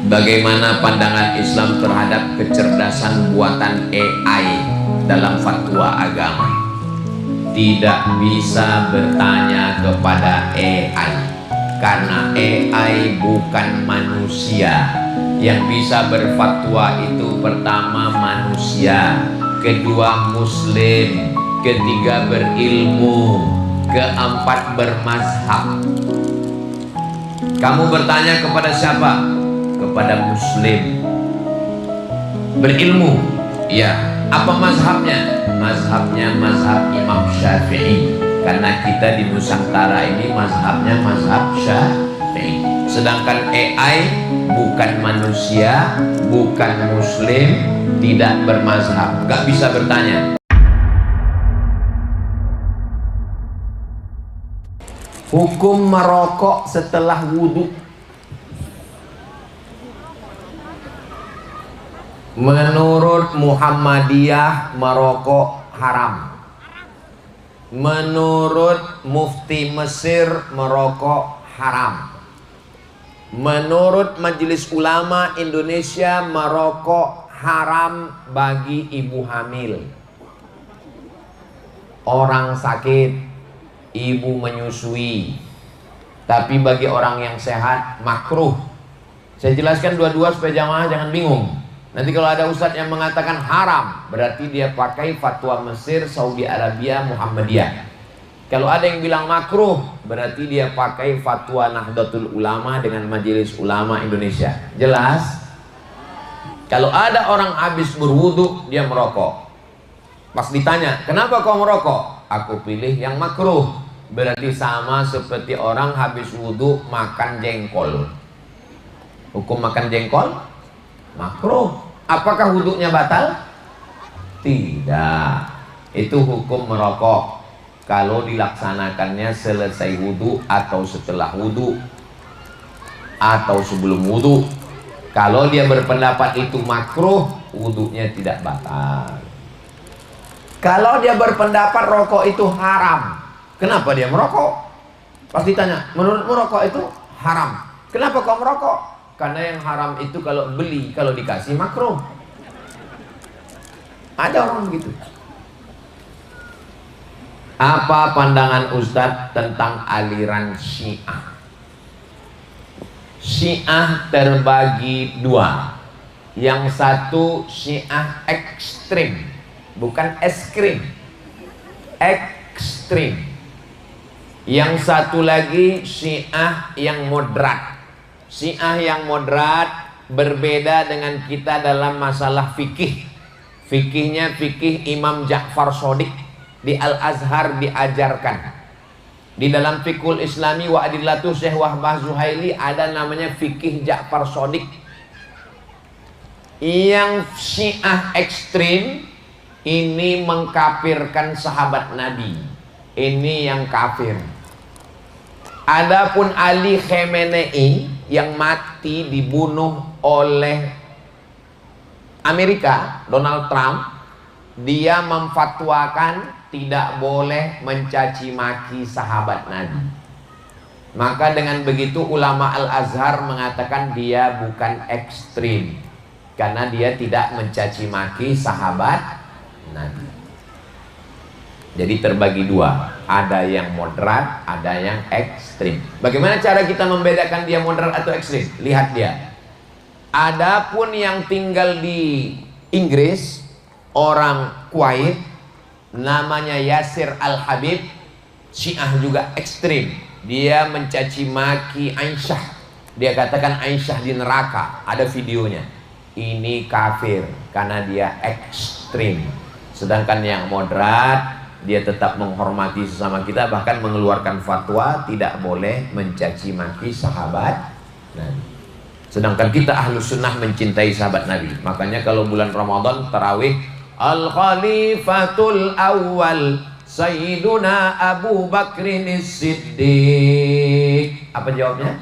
Bagaimana pandangan Islam terhadap kecerdasan buatan AI dalam fatwa agama? Tidak bisa bertanya kepada AI, karena AI bukan manusia. Yang bisa berfatwa itu pertama manusia, kedua muslim, ketiga berilmu, keempat bermazhab. Kamu bertanya kepada siapa? Kepada muslim, berilmu. Ya, apa mazhabnya? Mazhabnya mazhab Imam Syafi'i, karena kita di Nusantara ini mazhabnya mazhab Syafi'i. Sedangkan AI bukan manusia, bukan muslim, tidak bermazhab, gak bisa bertanya. Hukum merokok setelah wudhu. Menurut Muhammadiyah merokok haram. Menurut Mufti Mesir merokok haram. Menurut Majelis Ulama Indonesia merokok haram bagi ibu hamil, orang sakit, ibu menyusui. Tapi bagi orang yang sehat makruh. Saya jelaskan dua-dua supaya jamaah jangan bingung. Nanti kalau ada ustadz yang mengatakan haram, berarti dia pakai fatwa Mesir, Saudi Arabia, Muhammadiyah. Kalau ada yang bilang makruh, berarti dia pakai fatwa Nahdlatul Ulama dengan Majelis Ulama Indonesia. Jelas? Kalau ada orang habis berwudu, dia merokok. Pas ditanya, kenapa kau merokok? Aku pilih yang makruh. Berarti sama seperti orang habis wudu makan jengkol. Hukum makan jengkol makruh. Apakah wudhunya batal? Tidak. Itu hukum merokok kalau dilaksanakannya selesai wudhu atau setelah wudhu atau sebelum wudhu. Kalau dia berpendapat itu makruh, wudhunya tidak batal. Kalau dia berpendapat rokok itu haram, kenapa dia merokok? Pasti tanya, menurutmu rokok itu haram, kenapa kau merokok? Karena yang haram itu kalau beli, kalau dikasih makruh. Ada orang begitu. Apa pandangan Ustadz tentang aliran Syiah? Syiah terbagi dua. Yang satu Syiah ekstrim, bukan es krim, ekstrim. Yang satu lagi Syiah yang moderat. Syiah yang moderat berbeda dengan kita dalam masalah fikih. Fikihnya fikih Imam Ja'far Shadiq, di Al-Azhar diajarkan. Di dalam Fiqhul Islami wa Adillatuh Syekh Wahbah Zuhaili ada namanya fikih Ja'far Shadiq. Yang Syiah ekstrim ini mengkafirkan sahabat Nabi. Ini yang kafir. Adapun Ali Khamenei yang mati dibunuh oleh Amerika, Donald Trump, dia memfatwakan tidak boleh mencaci maki sahabat Nabi. Maka dengan begitu ulama Al-Azhar mengatakan dia bukan ekstrim, karena dia tidak mencaci maki sahabat Nabi. Jadi terbagi dua, ada yang moderat, ada yang ekstrim. Bagaimana cara kita membedakan dia moderat atau ekstrim? Lihat dia. Adapun yang tinggal di Inggris, orang Kuwait, namanya Yasir Al-Habib, Syiah juga ekstrim. Dia mencaci maki Aisyah. Dia katakan Aisyah di neraka. Ada videonya. Ini kafir karena dia ekstrim. Sedangkan yang moderat, dia tetap menghormati sesama kita, bahkan mengeluarkan fatwa tidak boleh mencaci maki sahabat Nabi. Sedangkan kita ahlu sunnah mencintai sahabat Nabi. Makanya kalau bulan Ramadan tarawih, Al-Khalifatul Awwal Sayyiduna Abu Bakrin Siddiq. Apa jawabnya?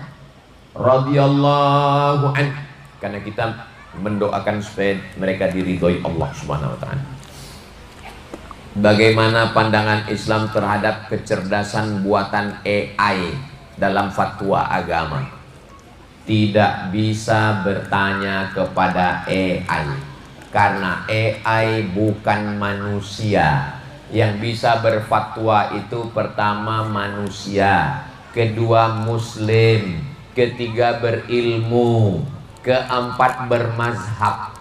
Radhiyallahu anhu. Karena kita mendoakan supaya mereka diridhoi Allah Subhanahu wa ta'ala. Bagaimana pandangan Islam terhadap kecerdasan buatan AI dalam fatwa agama? tidak bisa bertanya kepada AI, karena AI bukan manusia. Yang bisa berfatwa itu pertama manusia, kedua muslim, ketiga berilmu, keempat bermazhab.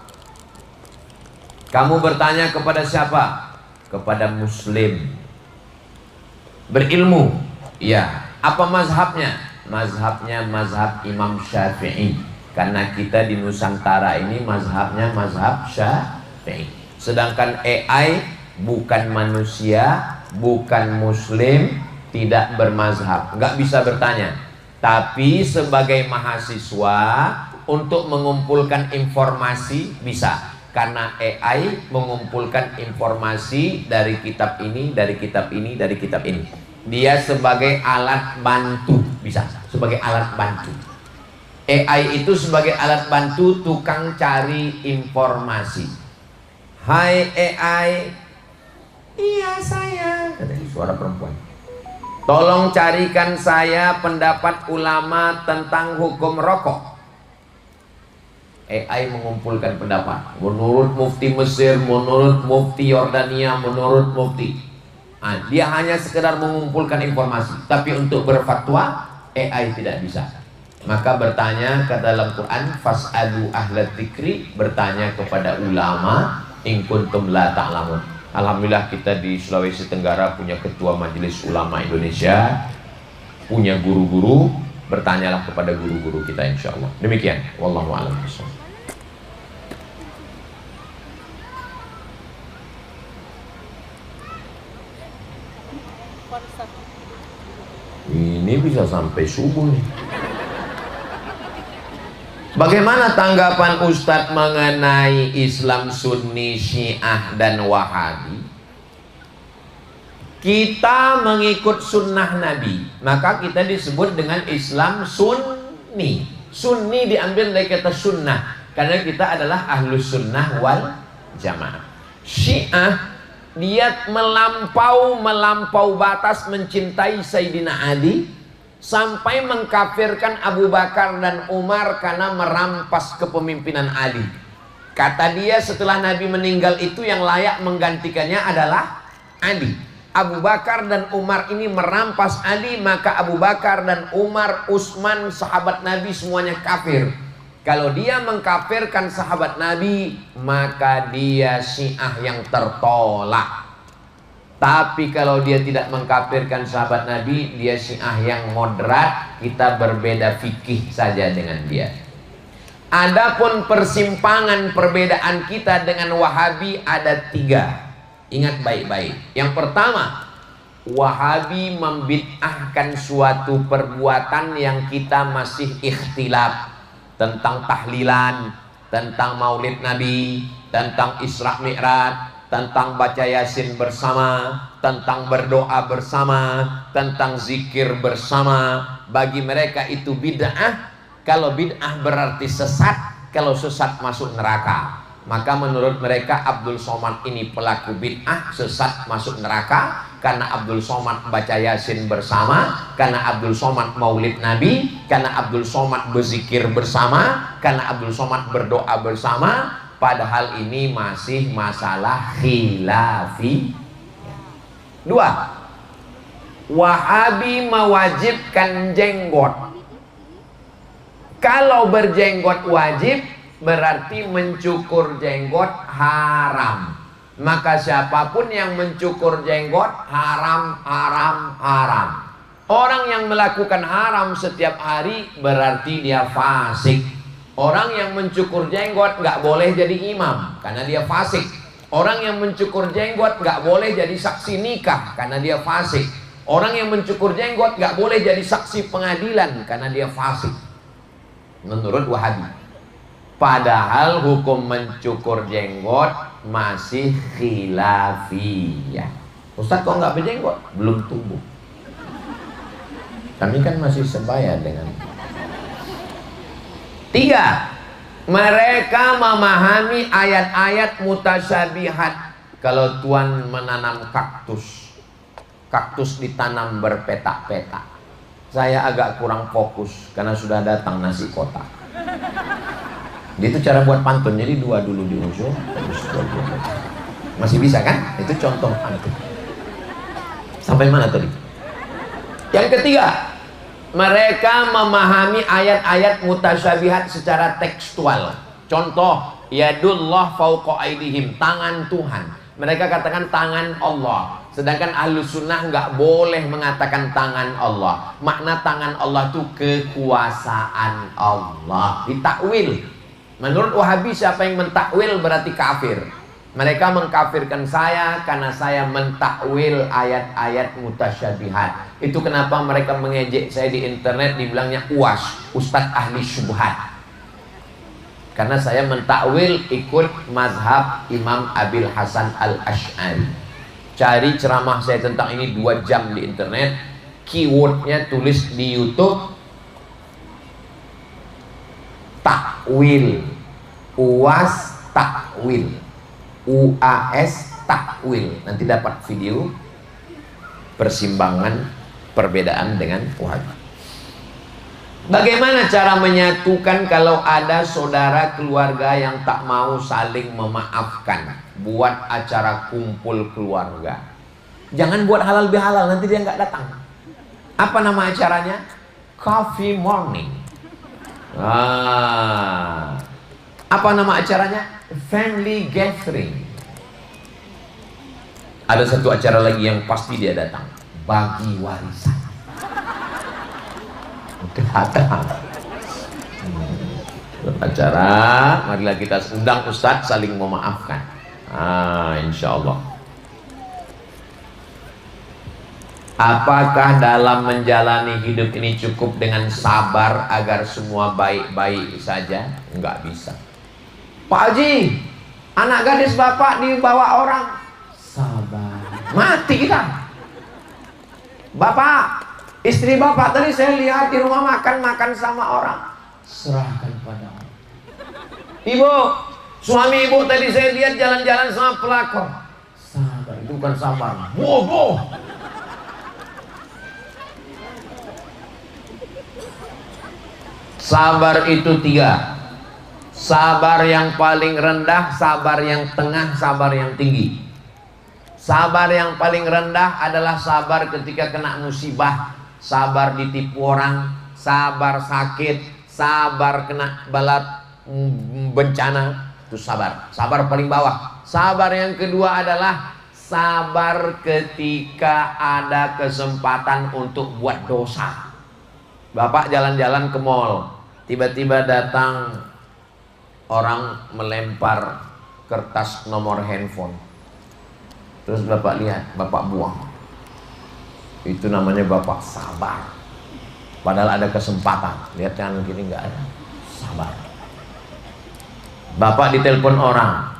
Kamu bertanya kepada siapa? Kepada muslim. Berilmu, ya. Apa mazhabnya? Mazhabnya mazhab Imam Syafi'i. Karena kita di Nusantara ini mazhabnya mazhab Syafi'i. Sedangkan AI bukan manusia, bukan muslim, tidak bermazhab, nggak bisa bertanya. Tapi sebagai mahasiswa untuk mengumpulkan informasi bisa. Karena AI mengumpulkan informasi dari kitab ini, dari kitab ini, dari kitab ini. Dia sebagai alat bantu, bisa sebagai alat bantu. AI itu sebagai alat bantu tukang cari informasi. Hai AI, iya saya, katanya suara perempuan. Tolong carikan saya pendapat ulama tentang hukum rokok. AI mengumpulkan pendapat menurut mufti Mesir, menurut mufti Yordania, menurut mufti. Nah, dia hanya sekedar mengumpulkan informasi, tapi untuk berfatwa AI tidak bisa. Maka bertanya ke dalam Quran, fas'alu ahla dzikri, bertanya kepada ulama in kuntum la ta'lamun. Alhamdulillah kita di Sulawesi Tenggara punya ketua Majelis Ulama Indonesia, punya guru-guru, bertanyalah kepada guru-guru kita insyaallah. Demikian, wallahu a'lam bishawab. Ini bisa sampai subuh nih. Bagaimana tanggapan Ustadz mengenai Islam Sunni, Syiah, dan Wahabi? Kita mengikut sunnah Nabi, maka kita disebut dengan Islam Sunni. Sunni diambil dari kata sunnah, karena kita adalah ahlus sunnah wal jamaah. Syiah, dia melampau batas mencintai Sayyidina Ali, sampai mengkafirkan Abu Bakar dan Umar karena merampas kepemimpinan Ali. Kata dia setelah Nabi meninggal itu yang layak menggantikannya adalah Ali. Abu Bakar dan Umar ini merampas Ali, maka Abu Bakar dan Umar, Utsman, sahabat Nabi semuanya kafir. Kalau dia mengkafirkan sahabat Nabi, maka dia Syiah yang tertolak. Tapi kalau dia tidak mengkafirkan sahabat Nabi, dia Syiah yang moderat. Kita berbeda fikih saja dengan dia. Adapun persimpangan perbedaan kita dengan Wahabi ada 3. Ingat baik-baik. Yang pertama, Wahabi membid'ahkan suatu perbuatan yang kita masih ikhtilaf. Tentang tahlilan, tentang maulid Nabi, tentang Isra Mi'raj, tentang baca Yasin bersama, tentang berdoa bersama, tentang zikir bersama. Bagi mereka itu bid'ah. Kalau bid'ah berarti sesat, kalau sesat masuk neraka. Maka menurut mereka Abdul Somad ini pelaku bid'ah, sesat, masuk neraka. Karena Abdul Somad baca Yasin bersama, karena Abdul Somad maulid Nabi, karena Abdul Somad berzikir bersama, karena Abdul Somad berdoa bersama. Padahal ini masih masalah khilafi. 2. Wahabi mewajibkan jenggot. Kalau berjenggot wajib, berarti mencukur jenggot haram. Maka siapapun yang mencukur jenggot haram, haram, haram. Orang yang melakukan haram setiap hari berarti dia fasik. Orang yang mencukur jenggot nggak boleh jadi imam karena dia fasik. Orang yang mencukur jenggot nggak boleh jadi saksi nikah karena dia fasik. Orang yang mencukur jenggot nggak boleh jadi saksi pengadilan karena dia fasik. Menurut Wahabi. Padahal hukum mencukur jenggot masih khilafiyah. Ustaz kok nggak berjenggot? Belum tumbuh. Kami kan masih sebaya dengan. 3. Mereka memahami ayat-ayat mutasyabihat. Kalau Tuhan menanam kaktus, kaktus ditanam berpetak-petak. saya agak kurang fokus karena sudah datang nasi kotak. Itu cara buat pantun, jadi 2 dulu di ujung, terus 2 dulu. Masih bisa kan? Itu contoh pantun. Sampai mana tadi? Yang ketiga, mereka memahami ayat-ayat mutasyabihat secara tekstual. Contoh, yadullah fauqa aidihim, tangan Tuhan. Mereka katakan tangan Allah. Sedangkan Ahlus Sunnah nggak boleh mengatakan tangan Allah. Makna tangan Allah itu kekuasaan Allah. Ditakwil. Menurut Wahabi, siapa yang mentakwil berarti kafir. Mereka mengkafirkan saya karena saya mentakwil ayat-ayat mutasyabihat. Itu kenapa mereka mengejek saya di internet, dibilangnya UAS, Ustadz Ahli Syubhat. Karena saya mentakwil ikut mazhab Imam Abil Hasan Al-Asy'ari. Cari ceramah saya tentang ini 2 jam di internet. Keywordnya tulis di YouTube, takwil, UAS takwil, UAS takwil. Nanti dapat video persimbangan perbedaan dengan Wahabi. Bagaimana cara menyatukan kalau ada saudara keluarga yang tak mau saling memaafkan? Buat acara kumpul keluarga. Jangan buat halal bihalal, nanti dia nggak datang. Apa nama acaranya? Coffee morning. Apa nama acaranya? Family gathering. Ada satu acara lagi yang pasti dia datang, bagi warisan. Datang. Acara, marilah kita undang Ustadz saling memaafkan. Insya Allah. Apakah dalam menjalani hidup ini cukup dengan sabar agar semua baik-baik saja? Enggak bisa. Pak Haji, anak gadis bapak dibawa orang. Sabar. Mati kita. Bapak, istri bapak tadi saya lihat di rumah makan sama orang. Serahkan pada Allah. Ibu, suami ibu tadi saya lihat jalan-jalan sama pelakor. Sabar, itu bukan sabar. Bodoh. Sabar itu 3. Sabar yang paling rendah, sabar yang tengah, sabar yang tinggi. Sabar yang paling rendah adalah sabar ketika kena musibah, sabar ditipu orang, sabar sakit, sabar kena balat bencana, itu sabar. Sabar paling bawah. Sabar yang kedua adalah sabar ketika ada kesempatan untuk buat dosa. Bapak jalan-jalan ke mall, tiba-tiba datang orang melempar kertas nomor handphone. Terus bapak lihat, bapak buang. Itu namanya bapak sabar. Padahal ada kesempatan. Lihat kanan kiri nggak ada. Sabar. Bapak ditelepon orang.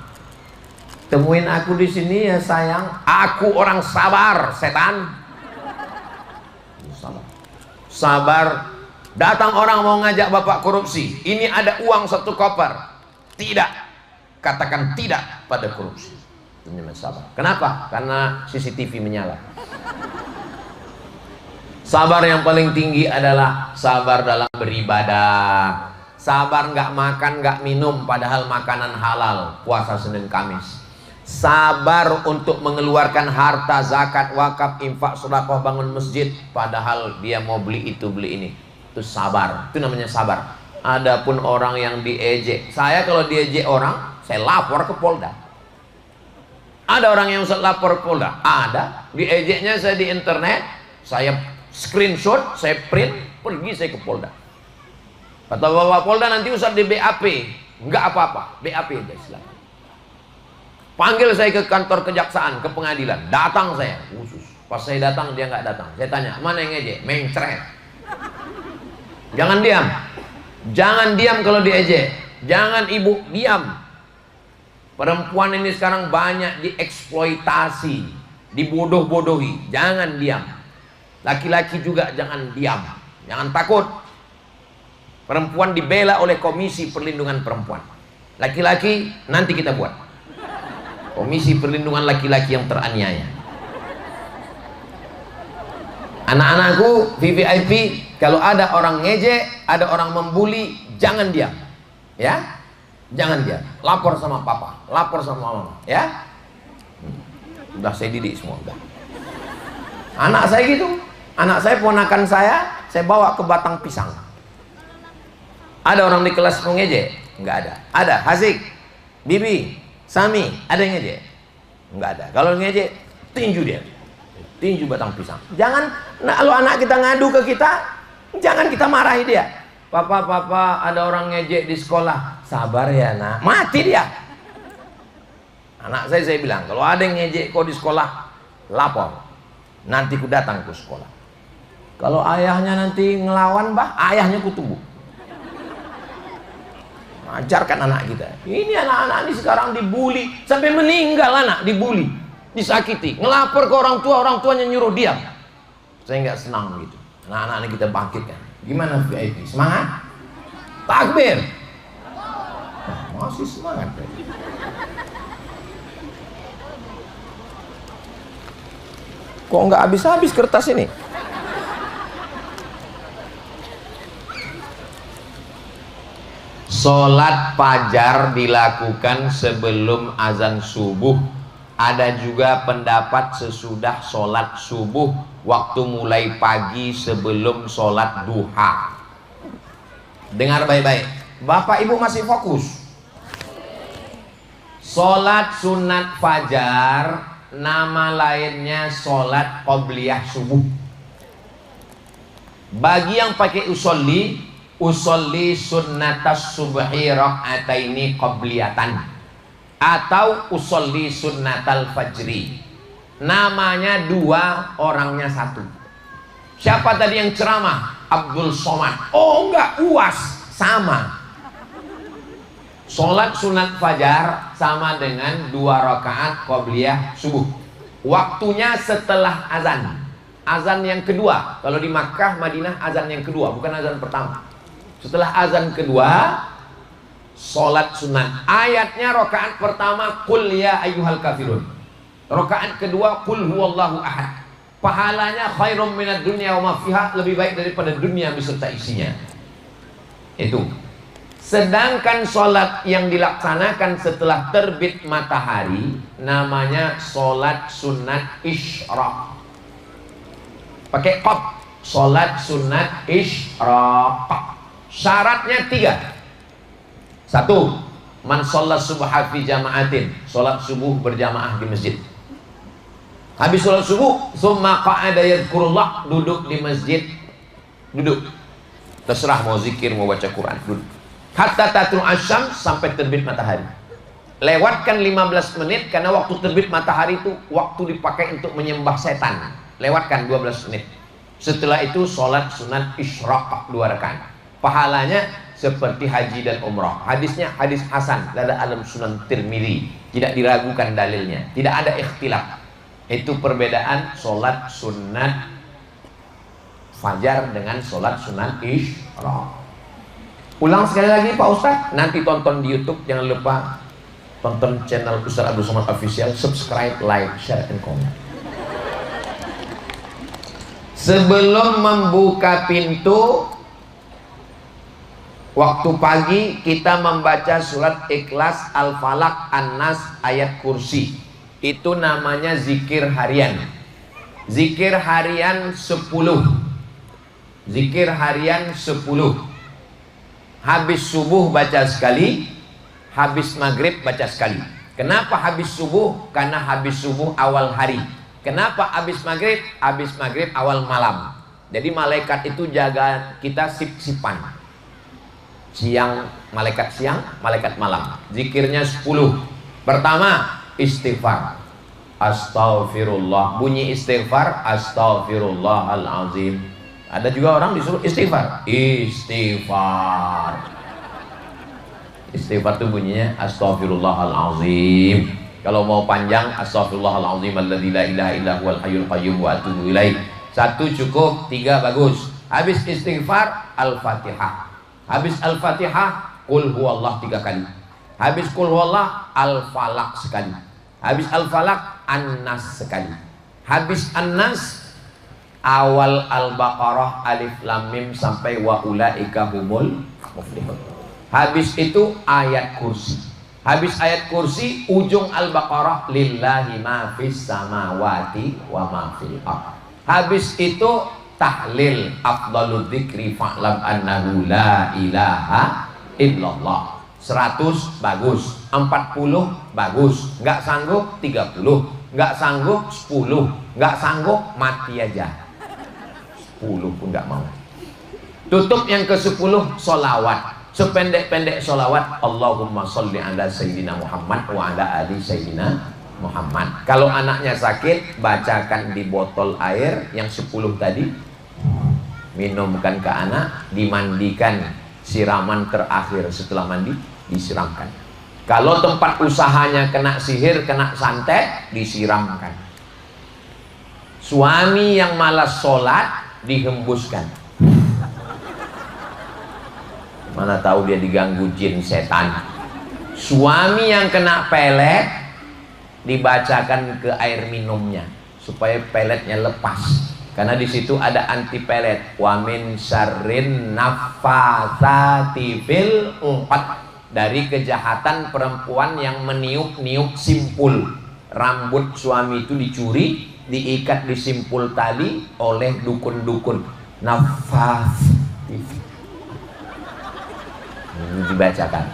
Temuin aku di sini ya sayang. Aku orang sabar, setan. Sabar. Sabar. Datang orang mau ngajak bapak korupsi. Ini ada uang 1 koper. Tidak. Katakan tidak pada korupsi. Ini sabar. Kenapa? Karena CCTV menyala. Sabar yang paling tinggi adalah sabar dalam beribadah. Sabar nggak makan, nggak minum, padahal makanan halal. Puasa Senin Kamis. Sabar untuk mengeluarkan harta, zakat, wakaf, infak, sedekah, bangun masjid, padahal dia mau beli itu, beli ini. Itu sabar. Itu namanya sabar. Adapun orang yang diejek, saya kalau diejek orang, saya lapor ke Polda. Ada orang yang saya lapor ke Polda? Ada. Diejeknya saya di internet, saya screenshot, saya print, pergi saya ke Polda. Kata bapak Polda, nanti Ustaz di BAP. Enggak apa-apa, BAP aja silakan. Panggil saya ke kantor kejaksaan, ke pengadilan. Datang saya khusus. Pas saya datang, dia nggak datang. Saya tanya, mana yang ngejek? Mencret. Jangan diam. Jangan diam kalau diejek. Jangan ibu diam. Perempuan ini sekarang banyak dieksploitasi, dibodoh-bodohi. Jangan diam. Laki-laki juga jangan diam. Jangan takut. Perempuan dibela oleh Komisi Perlindungan Perempuan. Laki-laki nanti kita buat Komisi Perlindungan Laki-laki yang teraniaya. Anak-anakku VVIP, kalau ada orang ngejek, ada orang membuli, jangan diam, ya, jangan diam. Lapor sama papa, lapor sama mama, ya. Udah saya didik semua, udah. Anak saya gitu, anak saya ponakan saya bawa ke batang pisang. Ada orang di kelas mengejek? Nggak ada. Ada, Hasik, Bibi, Sami, ada yang ngejek? Nggak ada. Kalau ngejek, tinju dia. Tinju batang pisang. Jangan, kalau anak kita ngadu ke kita, jangan kita marahi dia. Papa, ada orang ngejek di sekolah. Sabar ya nak, mati dia. Anak saya bilang, kalau ada yang ngejek kau di sekolah, lapor. Nanti ku datang ke sekolah. Kalau ayahnya nanti ngelawan, bah, ayahnya ku tunggu. Ajarkan anak kita. Ini anak-anak ini sekarang dibully sampai meninggal, anak dibully, disakiti, ngelapor ke orang tuanya nyuruh diam. Saya nggak senang begitu. Anak-anak ini kita bangkitkan. Gimana VIP? Semangat? Takbir. Nah, masih semangat. Kok nggak habis-habis kertas ini? Sholat fajar dilakukan sebelum azan subuh. Ada juga pendapat sesudah sholat subuh, waktu mulai pagi sebelum sholat duha. Dengar baik-baik, Bapak Ibu masih fokus. Sholat sunat fajar, nama lainnya sholat qobliyah subuh. Bagi yang pakai usolli sunnatas subhi rak'ataini qobliyatan, atau usolli sunnatal fajri. Namanya dua, orangnya satu. Siapa tadi yang ceramah? Abdul Somad. Oh enggak, UAS. Sama. Sholat sunat fajar sama dengan 2 rakaat qobliyah subuh. Waktunya setelah azan. Azan yang kedua. Kalau di Makkah, Madinah, azan yang kedua, bukan azan pertama. Setelah azan kedua, sholat sunat. Ayatnya rakaat pertama, qul ya ayyuhal kafirun. Rakaat kedua, qul huwallahu ahad. Pahalanya khairum minad dunya wa ma fiha, lebih baik daripada dunia beserta isinya. Itu. Sedangkan sholat yang dilaksanakan setelah terbit matahari namanya sholat sunat isyraq. Pakai qaf. Sholat sunat isyraq. Syaratnya 3. 1. Man sholat subha fi jama'atin. Sholat subuh berjamaah di masjid. Habis sholat subuh, summa qa'ada yadhkurullah, duduk di masjid. Duduk. Terserah mau zikir, mau baca Quran, duduk. Hatta tatul asyam, sampai terbit matahari. Lewatkan 15 menit, karena waktu terbit matahari itu waktu dipakai untuk menyembah setan. Lewatkan 12 menit. Setelah itu sholat sunat isyraq 2 rakaat. Pahalanya seperti haji dan umrah. Hadisnya hadis hasan, ada dalam Sunan Tirmidzi, tidak diragukan dalilnya, tidak ada ikhtilaf. Itu perbedaan sholat sunat fajar dengan sholat sunat isyraq. Ulang sekali lagi Pak Ustadz, nanti tonton di YouTube, jangan lupa tonton channel Ustadz Abdul Somad Official, subscribe, like, share, and comment. Sebelum membuka pintu waktu pagi, kita membaca surat Ikhlas, Al-Falaq, An-Nas, ayat kursi. Itu namanya zikir harian. Zikir harian 10. Zikir harian 10. Habis subuh baca sekali, habis maghrib baca sekali. Kenapa habis subuh? Karena habis subuh awal hari. Kenapa habis maghrib? Habis maghrib awal malam. Jadi malaikat itu jaga kita sip-sipan. Siang, malaikat siang, malaikat malam. Zikirnya 10. Pertama, istighfar. Astaghfirullah. Bunyi istighfar, astaghfirullahalazim. Ada juga orang disuruh istighfar. Istighfar. Istighfar itu bunyinya astaghfirullahalazim. Kalau mau panjang, astaghfirullahalazim alladzi la ilaha illa huwal hayyul qayyum wa atubu ilaih. 1 cukup, 3 bagus. Habis istighfar, Al-Fatihah. Habis Al-Fatihah, qul huwallah 3 kali. Habis qul huwallah, Al-Falaq sekali. Habis Al-Falaq, An-Nas sekali. Habis An-Nas, awal Al-Baqarah alif lam mim sampai wa ulaika humul muflihun. Habis itu ayat kursi. Habis ayat kursi ujung Al-Baqarah lillahi ma fis samawati wa ma fil ardh. Habis itu tahlil afdalul dzikri fa'lam annahu la ilaha illallah. 100 bagus, 40 bagus, nggak sanggup 30, nggak sanggup 10, nggak sanggup mati aja. 10 pun nggak mau. Tutup yang ke-10 solawat. Sependek-pendek solawat, Allahumma sholli ala Sayyidina Muhammad wa ala ali Sayyidina Muhammad. Kalau anaknya sakit, bacakan di botol air yang 10 tadi, minumkan ke anak, dimandikan, siraman terakhir setelah mandi disiramkan. Kalau tempat usahanya kena sihir, kena santet, disiramkan. Suami yang malas sholat dihembuskan. Mana tahu dia diganggu jin setan. Suami yang kena pelet dibacakan ke air minumnya supaya peletnya lepas. Karena di situ ada anti pelet. Wa min syarrin naffatsati fil uqad. Dari kejahatan perempuan yang meniup-niup simpul. Rambut suami itu dicuri, diikat di simpul tali oleh dukun-dukun. Nafas ini dibacakan.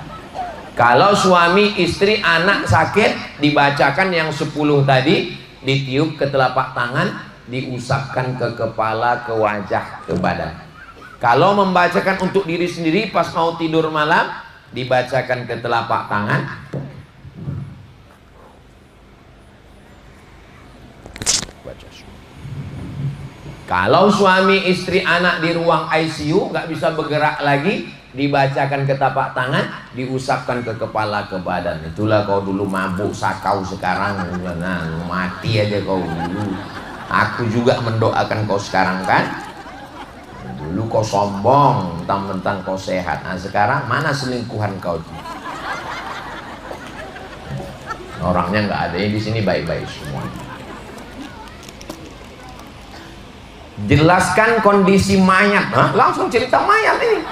Kalau suami, istri, anak sakit, dibacakan yang 10 tadi, ditiup ke telapak tangan, diusapkan ke kepala, ke wajah, ke badan. Kalau membacakan untuk diri sendiri pas mau tidur malam, dibacakan ke telapak tangan, kalau suami, istri, anak di ruang ICU nggak bisa bergerak lagi, dibacakan ke telapak tangan, diusapkan ke kepala, ke badan. Itulah kau dulu mabuk sakau, sekarang nah, mati aja kau dulu. Aku juga mendoakan kau sekarang kan. Dulu kau sombong, mentang-mentang kau sehat. Nah sekarang mana selingkuhan kau itu? Orangnya nggak ada, di sini baik-baik semua. Jelaskan kondisi mayat. Hah? Langsung cerita mayat ini.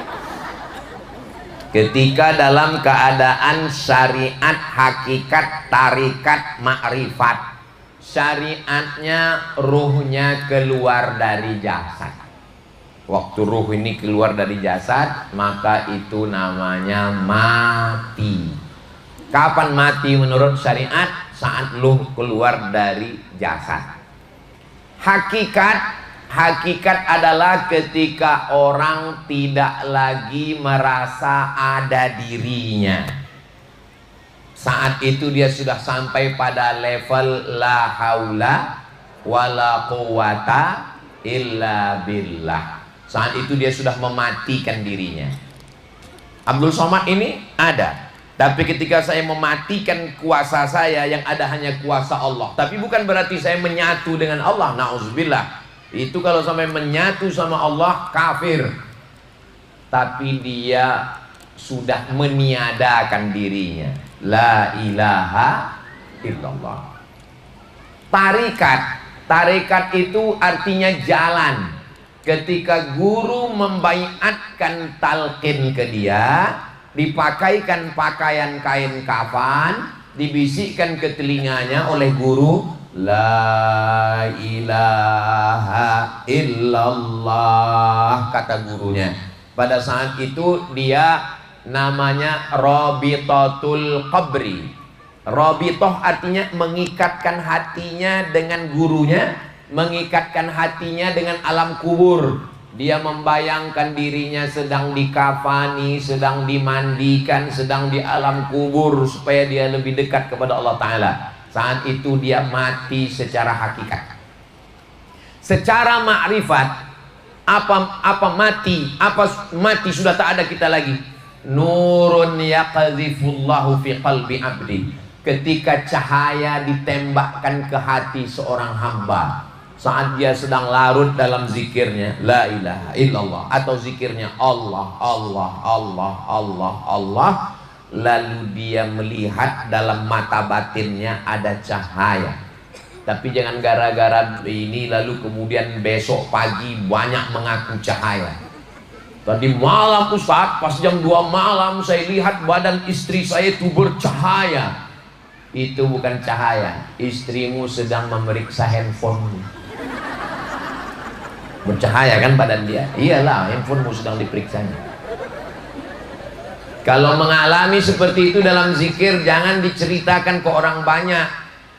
Ketika dalam keadaan syariat, hakikat, tarikat, makrifat. Syariatnya ruhnya keluar dari jasad. Waktu ruh ini keluar dari jasad, maka itu namanya mati. Kapan mati menurut syariat? Saat ruh keluar dari jasad. Hakikat adalah ketika orang tidak lagi merasa ada dirinya. Saat itu dia sudah sampai pada level la haula wala quwata illa billah. Saat itu dia sudah mematikan dirinya. Abdul Somad ini ada, tapi ketika saya mematikan kuasa saya, yang ada hanya kuasa Allah. Tapi bukan berarti saya menyatu dengan Allah, na'udzubillah. Itu kalau sampai menyatu sama Allah, kafir. Tapi dia sudah meniadakan dirinya. La ilaha illallah. Tarikat itu artinya jalan. Ketika guru membaiatkan talqin ke dia, dipakaikan pakaian kain kafan, dibisikkan ke telinganya oleh guru, la ilaha illallah, kata gurunya. Pada saat itu dia namanya Rabitatul Qabri. Rabitoh artinya mengikatkan hatinya dengan gurunya, mengikatkan hatinya dengan alam kubur. Dia membayangkan dirinya sedang dikafani, sedang dimandikan, sedang di alam kubur supaya dia lebih dekat kepada Allah Ta'ala. Saat itu dia mati secara hakikat. Secara ma'rifat, apa mati? Apa mati sudah tak ada kita lagi? Nurun yaqdzifullahu fi qalbi abdi. Ketika cahaya ditembakkan ke hati seorang hamba saat dia sedang larut dalam zikirnya la ilaha illallah atau zikirnya Allah Allah Allah Allah Allah, lalu dia melihat dalam mata batinnya ada cahaya. Tapi jangan gara-gara ini lalu kemudian besok pagi banyak mengaku cahaya. Tadi malam Ustaz, pas jam 2 malam saya lihat badan istri saya itu bercahaya. Itu bukan cahaya, istrimu sedang memeriksa handphone. Bercahaya kan badan dia? Iyalah, handphonemu sedang diperiksanya. Kalau mengalami seperti itu dalam zikir, jangan diceritakan ke orang banyak.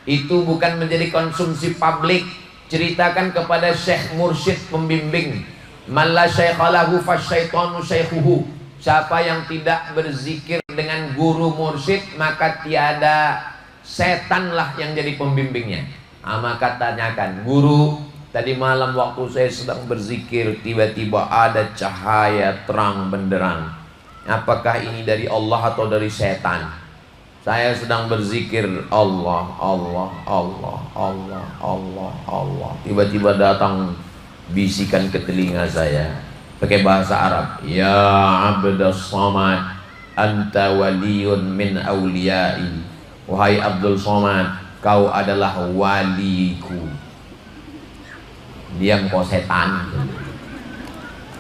Itu bukan menjadi konsumsi publik. Ceritakan kepada syekh mursyid pembimbing. Man la syaikhalahu fasyaitanu syaikhuhu. Siapa yang tidak berzikir dengan guru mursyid, maka tiada, setanlah yang jadi pembimbingnya. Maka tanyakan, guru, tadi malam waktu saya sedang berzikir, tiba-tiba ada cahaya terang benderang. Apakah ini dari Allah atau dari setan? Saya sedang berzikir Allah, Allah, Allah, Allah, Allah, Allah. Tiba-tiba datang bisikan ke telinga saya pakai bahasa Arab. Ya Abdus Somad, anta waliyun min awliyai. Wahai Abdul Somad, kau adalah waliku. Diam kau setan.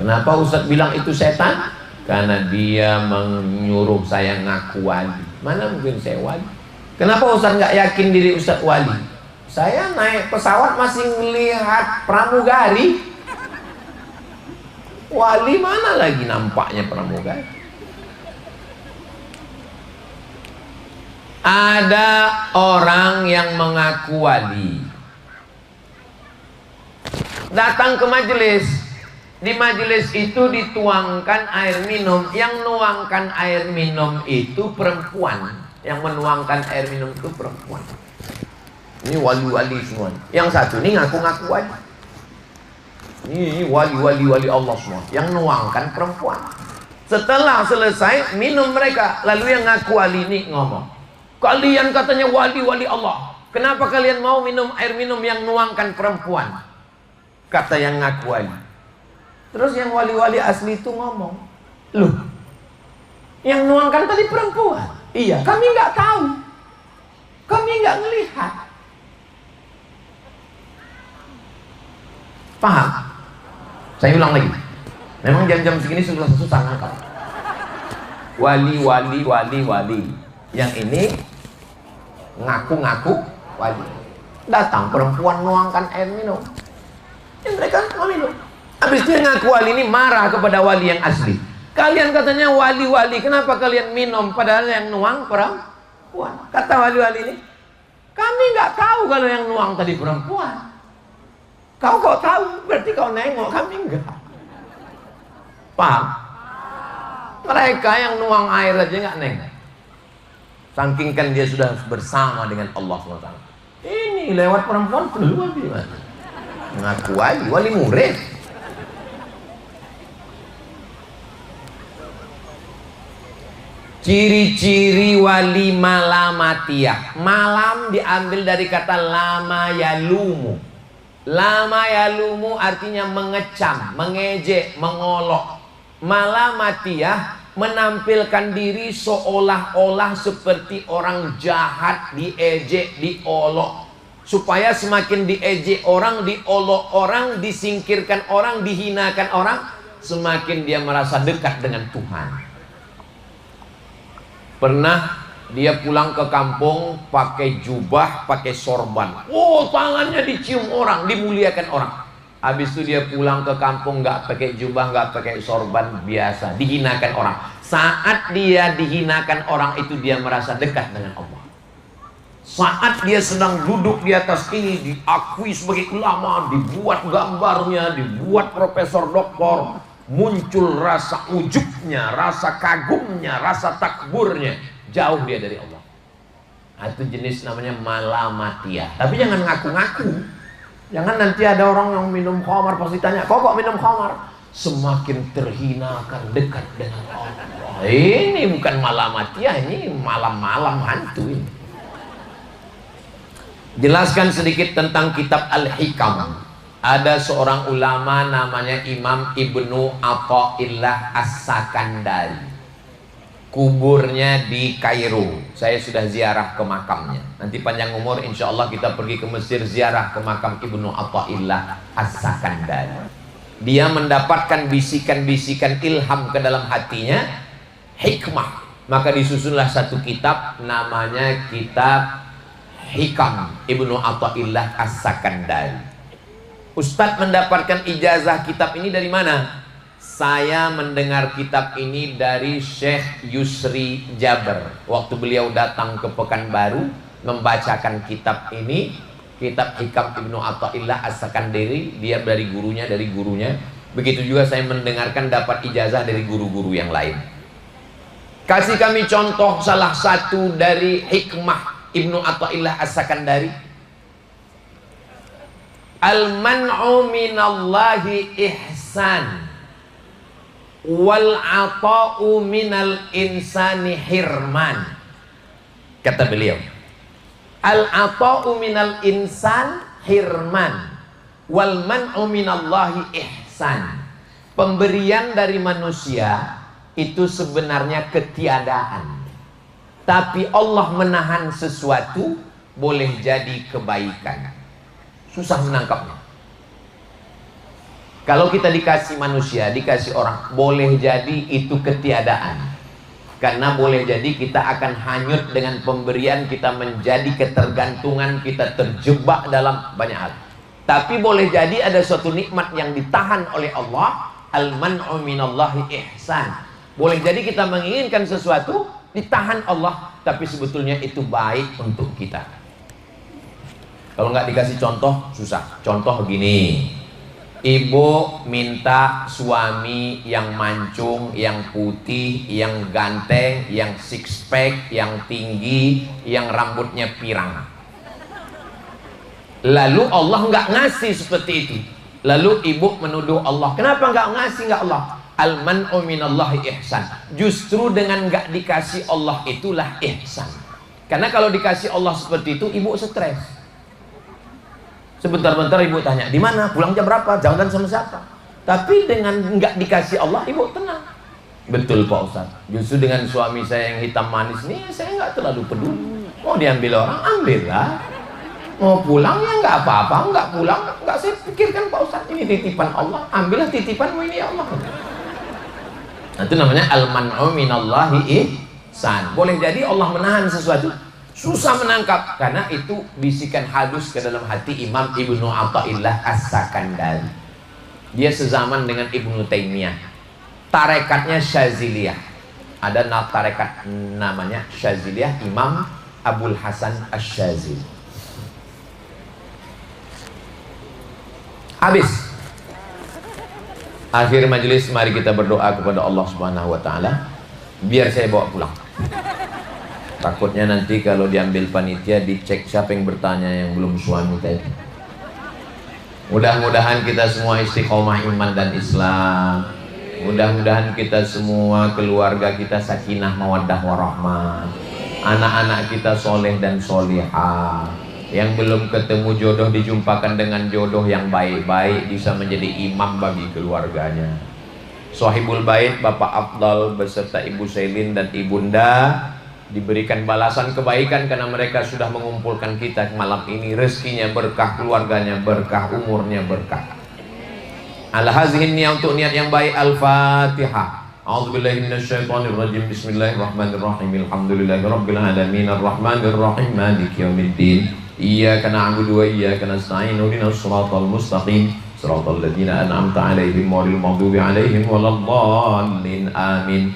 Kenapa Ustaz bilang itu setan? Karena dia menyuruh saya ngaku wali. Mana mungkin saya wali? Kenapa Ustaz nggak yakin diri Ustaz wali? Saya naik pesawat masih melihat pramugari. Wali mana lagi nampaknya pramugari? Ada orang yang mengaku wali, datang ke majelis. Di majelis itu dituangkan air minum. Yang nuangkan air minum itu perempuan. Yang menuangkan air minum itu perempuan. Ini wali-wali semua. Yang satu ini ngaku-ngaku wali. Ini wali-wali Allah semua. Yang nuangkan perempuan. Setelah selesai minum mereka, lalu yang ngaku wali ini ngomong, kalian katanya wali-wali Allah, kenapa kalian mau minum air minum yang nuangkan perempuan? Kata yang ngaku wali. Terus yang wali-wali asli itu ngomong, loh, yang nuangkan tadi perempuan. Iya, kami nggak tahu, kami nggak ngelihat. Paham? Saya ulang lagi. Memang jam-jam segini susah ngangkat. Wali. Yang ini ngaku-ngaku wali. Datang perempuan nuangkan air minum. Yang mereka mau minum. Habis itu ngaku wali ini marah kepada wali yang asli. Kalian katanya wali-wali, kenapa kalian minum padahal yang nuang perempuan? Kata wali-wali ini, kami nggak tahu kalau yang nuang tadi perempuan. Kau tahu, berarti kau nengok, kami enggak. Paham? Mereka yang nuang air aja nggak nengok. Saking kan dia sudah bersama dengan Allah SWT. Ini lewat perempuan keluar gimana? Ngaku wali murid. Ciri-ciri wali malamatiyah. Malam diambil dari kata lama yalumu. Lama yalumu artinya mengecam, mengejek, mengolok. Malamatiyah menampilkan diri seolah-olah seperti orang jahat, diejek, diolok. Supaya semakin diejek orang, diolok orang, disingkirkan orang, dihinakan orang, semakin dia merasa dekat dengan Tuhan. Pernah dia pulang ke kampung pakai jubah, pakai sorban. Oh, tangannya dicium orang, dimuliakan orang. Habis itu dia pulang ke kampung nggak pakai jubah, nggak pakai sorban, biasa, dihinakan orang. Saat dia dihinakan orang itu dia merasa dekat dengan Allah. Saat dia sedang duduk di atas ini, diakui sebagai ulama, dibuat gambarnya, dibuat profesor doktor, muncul rasa ujubnya, rasa kagumnya, rasa takburnya. Jauh dia dari Allah. Itu jenis namanya malamatiyah. Tapi jangan ngaku-ngaku. Jangan nanti ada orang yang minum khamar pasti tanya, kok minum khamar? Semakin terhinakan dekat dengan Allah. Ini bukan malamatiyah, ini malam-malam hantu ini. Jelaskan sedikit tentang kitab Al-Hikam. Ada seorang ulama namanya Imam Ibnu Athaillah As-Sakandari. kuburnya di Kairo. Saya sudah ziarah ke makamnya. Nanti panjang umur insya Allah kita pergi ke Mesir ziarah ke makam Ibnu Athaillah As-Sakandari. Dia mendapatkan bisikan-bisikan ilham ke dalam hatinya, hikmah. Maka disusunlah satu kitab namanya kitab Hikam Ibnu Athaillah As-Sakandari. Ustadz mendapatkan ijazah kitab ini dari mana? Saya mendengar kitab ini dari Syekh Yusri Jaber. Waktu beliau datang ke Pekanbaru membacakan kitab ini, kitab Hikam Ibnu Athaillah As-Sakandari, dia dari gurunya. Begitu juga saya mendengarkan dapat ijazah dari guru-guru yang lain. Kasih kami contoh salah satu dari hikmah Ibnu Athaillah As-Sakandari. Al-man'u minallahi ihsan wal ata'u minal insani hirman. Kata beliau, al ata'u minal insan hirman wal man'u minallahi ihsan. Pemberian dari manusia itu sebenarnya ketiadaan, tapi Allah menahan sesuatu boleh jadi kebaikan. Susah menangkapnya. Kalau kita dikasih manusia, dikasih orang, boleh jadi itu ketiadaan. Karena boleh jadi kita akan hanyut dengan pemberian, kita menjadi ketergantungan, kita terjebak dalam banyak hal. Tapi boleh jadi ada suatu nikmat yang ditahan oleh Allah. Al-man'u minallahi ihsan. Boleh jadi kita menginginkan sesuatu, ditahan Allah, tapi sebetulnya itu baik untuk kita. Kalau nggak dikasih contoh, susah. Contoh begini. Ibu minta suami yang mancung, yang putih, yang ganteng, yang six pack, yang tinggi, yang rambutnya pirang. Lalu Allah nggak ngasih seperti itu. Lalu ibu menuduh Allah. Kenapa nggak ngasih nggak Allah? Al-man'u minallahi ihsan. Justru dengan nggak dikasih Allah itulah ihsan. Karena kalau dikasih Allah seperti itu, ibu stres. Sebentar-bentar ibu tanya, di mana? Pulang jam berapa? Jalan sama siapa? Tapi dengan nggak dikasih Allah, ibu tenang. Betul Pak Ustaz. Justru dengan suami saya yang hitam manis nih, saya nggak terlalu peduli. Mau diambil orang, ambillah. Mau pulang ya nggak apa-apa, nggak pulang nggak saya pikirkan Pak Ustaz. Ini titipan Allah, ambillah titipanmu ini ya Allah. Nah, itu namanya al-man'u minallahi ihsan. Boleh jadi Allah menahan sesuatu. Susah menangkap karena itu bisikan halus ke dalam hati Imam Ibnu Athaillah As-Sakandari. Dia sezaman dengan Ibnu Taimiyah. Tarekatnya Syaziliyah. Ada tarekat namanya Syaziliyah, Imam Abul Hasan Asy-Syazili. Habis. Akhir majelis, mari kita berdoa kepada Allah Subhanahu wa taala biar saya bawa pulang. Takutnya nanti kalau diambil panitia dicek siapa yang bertanya yang belum suami tadi. Mudah-mudahan kita semua istiqomah iman dan Islam. Mudah-mudahan kita semua keluarga kita sakinah mawaddah warahmah. Anak-anak kita soleh dan solihah. Yang belum ketemu jodoh dijumpakan dengan jodoh yang baik-baik, bisa menjadi imam bagi keluarganya. Sohibul bait Bapak Afdal beserta Ibu Selin dan Ibunda diberikan balasan kebaikan karena mereka sudah mengumpulkan kita malam ini. Rezekinya berkah, keluarganya berkah, umurnya berkah. Ala hazihin niat, untuk niat yang baik. Al-Fatihah. A'udzubillahi minasyaitonirrajim. Bismillahirrahmanirrahim. Alhamdulillahirabbil alamin arrahmanirrahim maliki yaumiddin. Iyyaka na'budu wa iyyaka nasta'in. Ihdinas shiratal mustaqim. Shiratal ladzina an'amta 'alaihim ghairil maghdubi 'alaihim waladdallin. Amin.